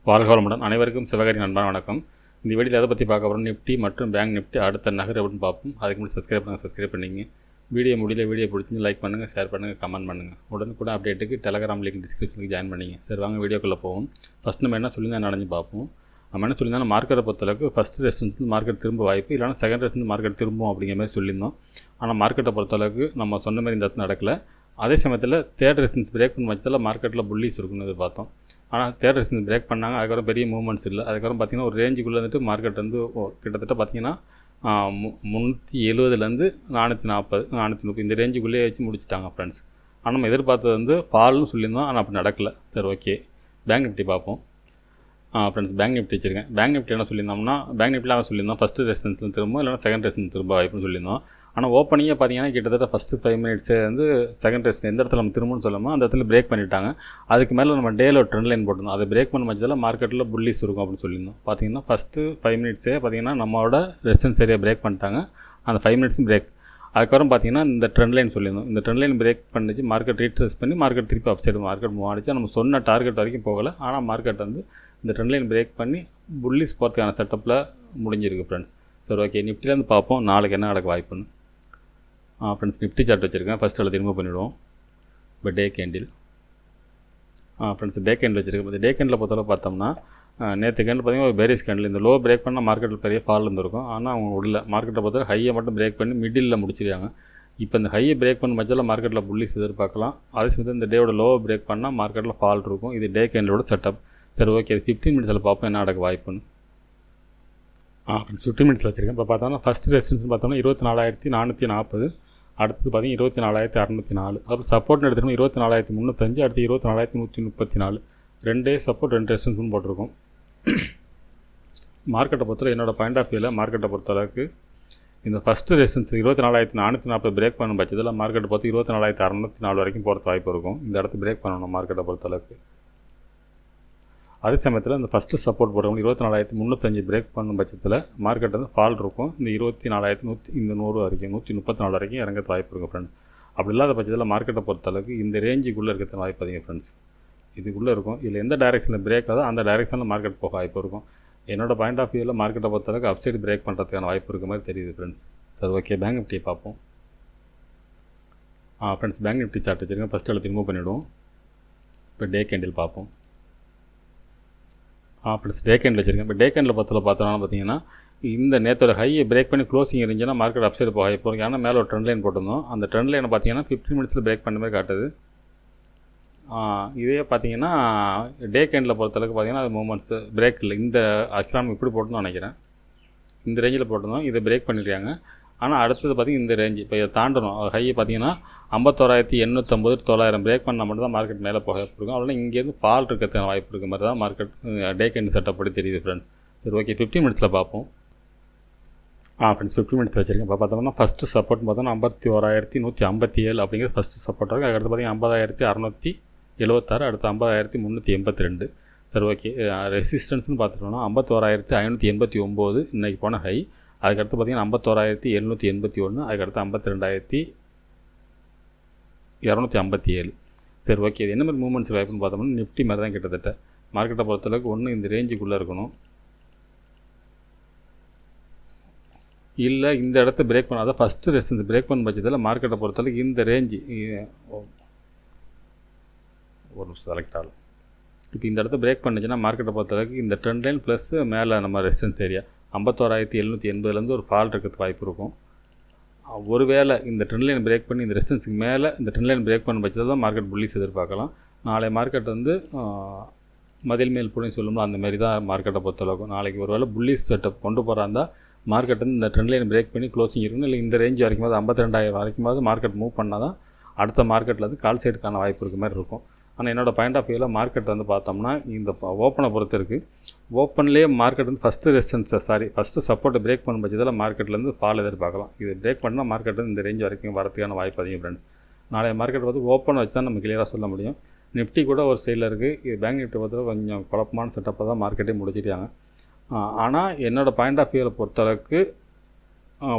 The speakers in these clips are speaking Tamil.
வாழ்க வளமுடன். அனைவருக்கும் சிவகாரி நண்பன் வணக்கம். இந்த வீடியோவில் எதை பற்றி பார்க்க போகிறோம், நிஃப்டி மற்றும் பேங்க் நிஃப்டி அடுத்த நகர் அப்படின்னு பார்ப்போம். அதுக்கு முன்னாடி சப்ஸ்கிரைப் பண்ணிங்க. வீடியோ பிடிச்சி லைக் பண்ணுங்கள், ஷேர் பண்ணுங்கள், கமெண்ட் பண்ணுங்கள். உடனுக்குடன் அப்டேட்டுக்கு டெலகிராம் லிங்க் டிஸ்கிரிப்ஷனுக்கு ஜாயின் பண்ணிங்க. சரி வாங்க வீடியோக்குள்ளே போவோம். ஃபஸ்ட் நம்ம என்ன சொல்லி தான் நடந்து பார்ப்போம். நம்ம என்ன சொல்லியிருந்தோம், மார்க்கெட்டை பொறுத்தளவுக்கு ஃபஸ்ட் ரெசிஸ்டன்ஸ் மார்க்கெட் திரும்ப வாய்ப்பு, இல்லைனா செகண்ட் ரெசிஸ்டன்ஸ் மார்க்கெட் திரும்பும் அப்படிங்கிற மாதிரி சொல்லியிருந்தோம். ஆனால் மார்க்கெட்டை பொறுத்தளவுக்கு நம்ம சொன்ன மாதிரி இந்த இடத்துல நடக்கலை. அதே சமயத்தில் தேர்ட் ரெசிஸ்டன்ஸ் பிரேக் பண்ண பட்சத்தில் மார்க்கெட்டில் புல்லிஸ் இருக்குன்னு எதிர்பார்த்தோம். ஆனால் தேர்ட் ரெசிஸ்டன்ஸ் பிரேக் பண்ணாங்க. அதுக்கப்புறம் பெரிய மூவ்மெண்ட்ஸ் இல்லை. அதுக்கப்புறம் பார்த்திங்கன்னா ஒரு ரேஞ்சுக்குள்ளே வந்துட்டு மார்க்கெட் வந்து கிட்டத்தட்ட பார்த்திங்கன்னா 370 440 430 இந்த ரேஞ்சுக்குள்ளேயே வச்சு முடிச்சுட்டாங்க ஃப்ரெண்ட்ஸ். ஆனால் நம்ம எதிர்பார்த்தது வந்து ஃபால்னு சொல்லியிருந்தோம், ஆனால் அப்படி நடக்கலை. சரி ஓகே, பேங்க் நிஃப்டி பார்ப்போம். ஃப்ரெண்ட்ஸ் பேங்க் நிஃப்டி வச்சுருக்கேன். பேங்க் நிஃப்டி என்ன சொல்லியிருந்தோம்னா, பேங்க் நிஃப்டியில் சொல்லியிருந்தோம் ஃபஸ்ட்டு ரெசிஸ்டன்ஸ் திரும்ப, இல்லைனா செகண்ட் ரெசிஸ்டன்ஸ் திரும்ப வாய்ப்புன்னு சொல்லியிருந்தோம். ஆனால் ஓப்பனிங்கே பார்த்தீங்கன்னா கிட்டத்தட்ட ஃபஸ்ட்டு 5 மினிட்ஸே வந்து செகண்ட் ரெசிஸ்டன்ஸ் எந்த இடத்துல நம்ம திரும்பணும்னு சொல்லாமல் அந்த இடத்துல பிரேக் பண்ணிட்டாங்க. அதுக்கு மேலே நம்ம டேல ஒரு ட்ரெண்ட் லைன் போட்டிருந்தோம். அதை பிரேக் பண்ண பட்சத்தில் மார்க்கெட்டில் புல்லிஸ் இருக்கும் அப்படின்னு சொல்லியிருந்தோம். பார்த்தீங்கன்னா ஃபஸ்ட்டு 5 மினிட்ஸே பார்த்தீங்கன்னா நம்மளோட ரெசிஸ்டன்ஸ் ஏரியா பிரேக் பண்ணிட்டாங்க. அந்த 5 மினிட்ஸும் பிரேக். அதுக்கப்புறம் பார்த்தீங்கன்னா இந்த ட்ரெண்ட் லைன் சொல்லியிருந்தோம். இந்த ட்ரெண்ட் லைன் பிரேக் பண்ணிச்சு, மார்க்கெட் ரீட்ரேஸ் பண்ணி மார்க்கெட் திருப்பி அப்சைடு மார்க்கெட் மூவ் ஆனிச்சு. நம்ம சொன்ன டார்கெட் வரைக்கும் போகலை. ஆனால் மார்க்கெட் வந்து இந்த ட்ரெண்ட் லைன் பிரேக் பண்ணி புல்லிஸ் போகிறதுக்கான செட்டப்பில் முடிஞ்சிருக்கு ஃப்ரெண்ட்ஸ். சரி ஓகே, நிஃப்டிலேருந்து பார்ப்போம் நாளைக்கு என்ன நடக்க வாய்ப்புன்னு. ஃப்ரெண்ட்ஸ் நிஃப்டி சார்ட் வச்சுருக்கேன். ஃபஸ்ட்டு அதில் ரிமூவ் பண்ணிவிடுவோம். இப்போ டே கேண்டில். ஃப்ரெண்ட்ஸ் டே கேண்டில் வச்சுருக்கேன். டே கேண்டில் பொறுத்தவரை பார்த்தோம்னா நேற்று கேண்டில் பார்த்திங்கன்னா ஒரு பேரிஸ் கேண்டில். இந்த லோ பிரேக் பண்ணால் மார்க்கெட்டில் பெரிய ஃபால் இருந்திருக்கும். ஆனால் அவங்க உள்ள மார்க்கெட்டை பொறுத்தவரை ஹையை மட்டும் பிரேக் பண்ணி மிடில் முடிச்சிருக்காங்க. இப்போ இந்த ஹையை பிரேக் பண்ண பட்சத்தில் மார்க்கெட்டில் புல்லிஸ் எதிர்பார்க்கலாம். அதே சமயத்தில் இந்த டேவோட லோவை பிரேக் பண்ணால் மார்க்கெட்டில் ஃபால் இருக்கும். இது டே கேண்டிலோட செட்டப். சரி ஓகே, 15 மினிட்ஸில் பார்ப்போம் என்ன நடக்க வாய்ப்புன்னு. ஃப்ரெண்ட்ஸ் 15 மினிட்ஸில் வச்சுருக்கேன். இப்போ பார்த்தோம்னா ஃபஸ்ட்டு ரெசிஸ்டன்ஸ் பார்த்தோம்னா 24,440. அடுத்தது பார்த்திங்கன்னா 24,604. அப்புறம் சப்போர்ட்னு எடுத்துக்கணும் 24,305. அடுத்து 24,134. 2 சப்போர்ட் 2 ரெசிஸ்டன்ஸ்னு போட்டிருக்கோம். மார்க்கெட்டை பொறுத்தவரை என்னோடய பாயிண்ட் ஆஃப் வியூவில் மார்க்கெட்டை பொறுத்தளவுக்கு இந்த ஃபஸ்ட்டு ரெசிஸ்டன்ஸ் 24,440 பிரேக் பண்ண பட்சத்தில் மார்க்கெட்டை பொறுத்து 24,604 வரைக்கும் போகிறது வாய்ப்பு இருக்கும். இந்த இடத்த பிரேக் பண்ணணும் மார்க்கெட்டை பொறுத்தளவுக்கு. அதே சமயத்தில் இந்த ஃபஸ்ட்டு சப்போர்ட் போடுறவங்க 24,305 பிரேக் பண்ணும் பட்சத்தில் மார்க்கெட் வந்து ஃபால் இருக்கும். இந்த 24,100 இந்த 100 வரைக்கும் 134 வரைக்கும் இறங்கிறது வாய்ப்பு இருக்கும் ஃப்ரெண்ட்ஸ். அப்படி இல்லாத பட்சத்தில் மார்க்கெட்டை பொறுத்தளவுக்கு இந்த ரேஞ்சுக்குள்ளே இருக்கிறது வாய்ப்பு அதிகம் ஃப்ரெண்ட்ஸ். இதுக்குள்ளே இருக்கும். இதில் எந்த டைரெக்ஷனில் பிரேக் ஆகுதோ அந்த டைரெக்ஷனில் மார்க்கெட் போக வாய்ப்பு இருக்கும். என்னோடய பாயிண்ட் ஆஃப் வியூவில் மார்க்கெட்டை பொறுத்தளவுக்கு அப்சைடு பிரேக் பண்ணுறதுக்கான வாய்ப்பு இருக்க மாதிரி தெரியுது ஃப்ரெண்ட்ஸ். சரி ஓகே, பேங்க் நிஃப்டியை பார்ப்போம். ஃப்ரெண்ட்ஸ் பேங்க் நிஃப்டி சார்ட் வச்சுருக்கேன். ஃபஸ்ட்டு எடுத்து ரிமூவ் பண்ணிவிடுவோம். இப்போ டே கேண்டில் பார்ப்போம். ப்ளஸ் டே கேண்டில் வச்சுருக்கேன். இப்போ டே கேண்டில் பார்த்தோம்னா பார்த்தீங்கன்னா இந்த நேற்றோட ஹையை பிரேக் பண்ணி க்ளோசிங் இருந்துச்சுன்னா மார்க்கெட் அப்சைடு போக போகிறோம். ஏன்னா மேலே ஒரு ட்ரெண்ட் லைன் போட்டிருந்தோம். அந்த ட்ரெண்ட் லைனை பார்த்தீங்கன்னா 15 மினிட்ஸில் பிரேக் பண்ண மாதிரி காட்டுது. இதே பார்த்தீங்கன்னா டே கேண்டில் பொறுத்தளவுக்கு பார்த்தீங்கன்னா அது மூமெண்ட்ஸு பிரேக் இல்லை. இந்த ஆக்சுவலாக நம்ம இப்படி போட்டுருந்தோம் நினைக்கிறேன். இந்த ரேஞ்சில் போட்டிருந்தோம். இதை பிரேக் பண்ணியிருக்காங்க. ஆனால் அடுத்தது பார்த்திங்கன்னா இந்த ரேஞ்சு இப்போ இதை தாண்டணும். ஹையை பார்த்தீங்கன்னா 51,850 900 பிரேக் பண்ணால் மட்டும் தான் மார்க்கெட் மேலே போக இருக்கும். அதனால் இங்கேருந்து ஃபால் இருக்கிறதுக்கான வாய்ப்பு இருக்க மாதிரி தான் மார்க்கெட் டே கேண்டில் செட்டப் படி தெரியுது ஃப்ரெண்ட்ஸ். சரி ஓகே, 15 மினிட்ஸில் பார்ப்போம். ஃப்ரெண்ட்ஸ் 15 மினிட்ஸ் வச்சுருக்கேன். இப்போ பார்த்தோம்னா ஃபஸ்ட்டு சப்போர்ட் பார்த்தோம்னா 51,157 அப்படிங்கிறது ஃபஸ்ட்டு சப்போர்ட் இருக்குது. அதுக்கடுத்து பார்த்திங்கன்னா 50,676. அடுத்து 50,382. சரி ஓகே, ரெசிஸ்டன்ஸ்னு பார்த்துட்டோம்னா 51,589 இன்றைக்கி போன ஹை. அதுக்கடுத்து பார்த்திங்கன்னா 51,781. அதுக்கடுத்து 52,257. சரி ஓகே, இது என்ன மாதிரி மூவ்மெண்ட்ஸ் வாய்ப்புன்னு பார்த்தோம்னா நிஃப்டி மாதிரி தான் கிட்டத்தட்ட. மார்க்கெட்டை பொறுத்தளவுக்கு ஒன்று இந்த ரேஞ்சுக்குள்ளே இருக்கணும், இல்லை இந்த இடத்த பிரேக் பண்ணாதான் ஃபஸ்ட்டு ரெசிஸ்டன்ஸ் பிரேக் பண்ண பட்சத்தில் மார்க்கெட்டை பொறுத்தளவுக்கு இந்த ரேஞ்சு ஒரு நிமிஷம் செலக்ட் ஆகும். இப்போ இந்த இடத்த பிரேக் பண்ணிச்சுன்னா மார்க்கெட்டை பொறுத்தளவுக்கு இந்த ட்ரெண்ட் லைன் ப்ளஸ் மேலே நம்ம ரெசிஸ்டன்ஸ் ஏரியா 51,780 ஒரு ஃபால் இருக்கிறதுக்கு வாய்ப்பு இருக்கும். ஒருவேளை இந்த ட்ரெண்ட் லைன் பிரேக் பண்ணி இந்த ரெசிஸ்டன்ஸுக்கு மேலே இந்த ட்ரெண்ட் லைன் பிரேக் பண்ண பட்சத்தில் தான் மார்க்கெட் புல்லிஸ் எதிர்பார்க்கலாம். நாளை மார்க்கெட் வந்து மதில் மேல் புள்ளின்னு சொல்லும்போது அந்த மாதிரி தான் மார்க்கெட்டை பொறுத்தளவுக்கு. நாளைக்கு ஒரு வேளை புல்லிஸ் செட்டப் கொண்டு போகிறாந்தா மார்க்கெட் வந்து இந்த ட்ரெண்ட் லைன் பிரேக் பண்ணி க்ளோசிங் இருக்கணும். இல்லை இந்த ரேஞ்ச் வரைக்கும் 52,000 வரைக்கும் மார்க்கெட் மூவ் பண்ணால் தான் அடுத்த மார்க்கெட்டில் வந்து கால் சைடுக்கான வாய்ப்பு இருக்க மாதிரி இருக்கும். ஆனால் என்னோடய பாயிண்ட் ஆஃப் வியூவில் மார்க்கெட் வந்து பார்த்தோம்னா இந்த ஓப்பனை பொறுத்து இருக்குது. ஓப்பன்லேயே மார்க்கெட் வந்து ஃபஸ்ட்டு சப்போர்ட்டை பிரேக் பண்ண பட்சத்தில் மார்க்கெட்லேருந்து ஃபால் எதிர்பார்க்கலாம். இது பிரேக் பண்ணால் மார்க்கெட் வந்து இந்த ரேஞ்ச் வரைக்கும் வரதுக்கான வாய்ப்பு அதிகம் ஃப்ரெண்ட்ஸ். நாளைய மார்க்கெட் வந்து ஓப்பனை வச்சு தான் நம்ம கிளியராக சொல்ல முடியும். நிஃப்டி கூட ஒரு ஸ்டைலில் இருக்குது. இது பேங்க் நிஃப்டி பொறுத்தவரை கொஞ்சம் குழப்பமான செட்டப்பை தான் மார்க்கெட்டே முடிச்சிட்டாங்க. ஆனால் என்னோடய பாயிண்ட் ஆஃப் வியூவில் பொறுத்தளவுக்கு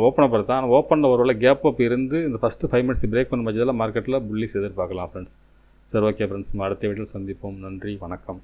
ஓப்பனை பொறுத்தா ஆனால் ஓப்பனில் ஒரு வேளை கேப் அப் இருந்து இந்த ஃபஸ்ட்டு 5 மினிட்ஸ் பிரேக் பண்ண பட்சத்தில் மார்க்கெட்டில் புல்லிஸ் எதிர்பார்க்கலாம் ஃப்ரெண்ட்ஸ். சரி ஓகே ஃப்ரெண்ட்ஸ், நம்ம அடுத்த வீடியோவில் சந்திப்போம். நன்றி, வணக்கம்.